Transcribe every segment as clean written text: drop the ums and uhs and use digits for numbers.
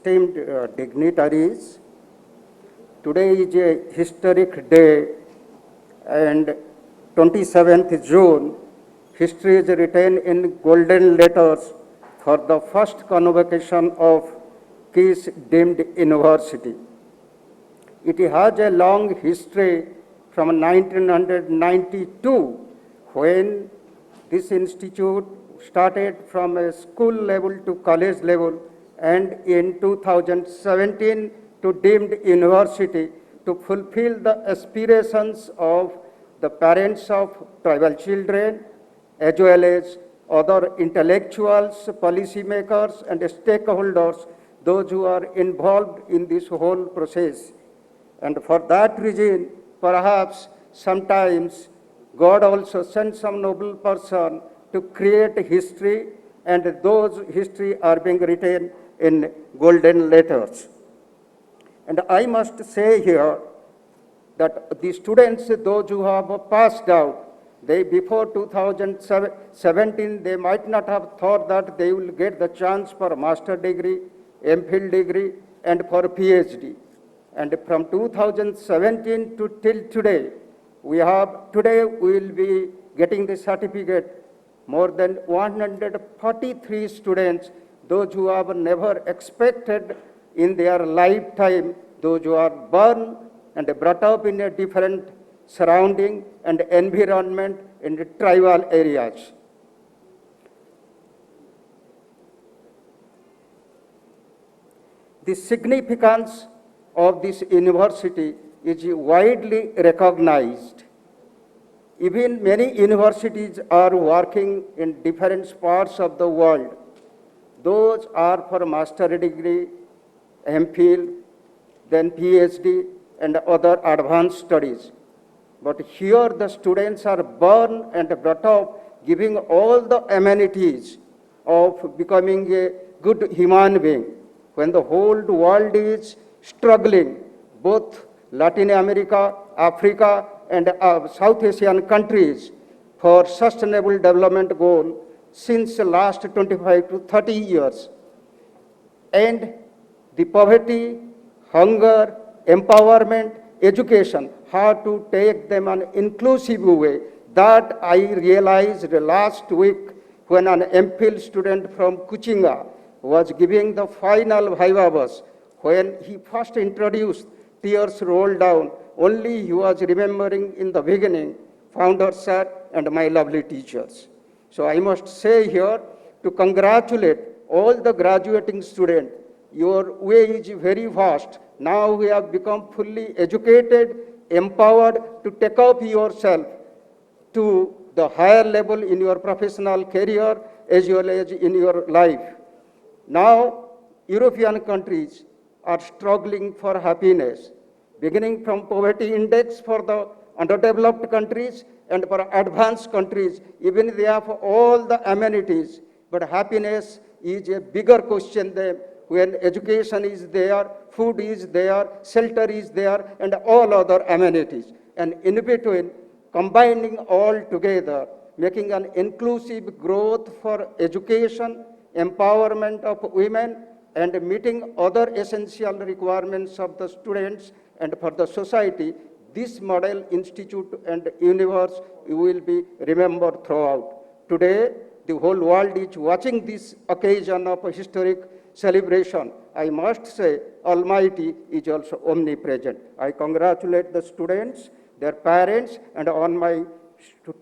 esteemed dignitaries, today is a historic day, and 27th June, history is written in golden letters for the first convocation of KISS deemed university. It has a long history from 1992, when this institute started from a school level to college level, and in 2017 to deemed university to fulfill the aspirations of the parents of tribal children, as well as other intellectuals, policymakers, and stakeholders, those who are involved in this whole process. And for that reason, perhaps sometimes God also sends some noble person to create history, and those history are being written in golden letters. And I must say here that the students, those who have passed out, they before 2017, they might not have thought that they will get the chance for a master degree, MPhil degree, and for PhD. And from 2017 to till today, we will be getting the certificate. More than 143 students, those who have never expected in their lifetime, those who are born and brought up in a different surrounding and environment in the tribal areas. The significance of this university is widely recognized. Even many universities are working in different parts of the world. Those are for master degree, MPhil, then PhD, and other advanced studies. But here the students are born and brought up giving all the amenities of becoming a good human being. When the whole world is struggling, both Latin America, Africa, and South Asian countries for sustainable development goal since the last 25 to 30 years. And the poverty, hunger, empowerment, education, how to take them an inclusive way. That I realized last week when an MPhil student from Kuchinga was giving the final viva voce. When he first introduced, tears rolled down. Only he was remembering in the beginning, founder sir and my lovely teachers. So I must say here to congratulate all the graduating students. Your way is very vast. Now we have become fully educated, empowered to take up yourself to the higher level in your professional career as well as in your life. Now, European countries are struggling for happiness, beginning from poverty index for the underdeveloped countries and for advanced countries. Even they have all the amenities, but happiness is a bigger question than when education is there, food is there, shelter is there, and all other amenities. And in between, combining all together, making an inclusive growth for education, empowerment of women, and meeting other essential requirements of the students and for the society, this model institute and universe will be remembered throughout. Today, the whole world is watching this occasion of a historic celebration. I must say, Almighty is also omnipresent. I congratulate the students, their parents, and on my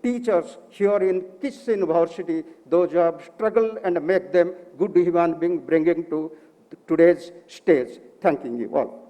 teachers here in KISS University, those who have struggled and make them good human beings, bringing to today's stage. Thanking you all.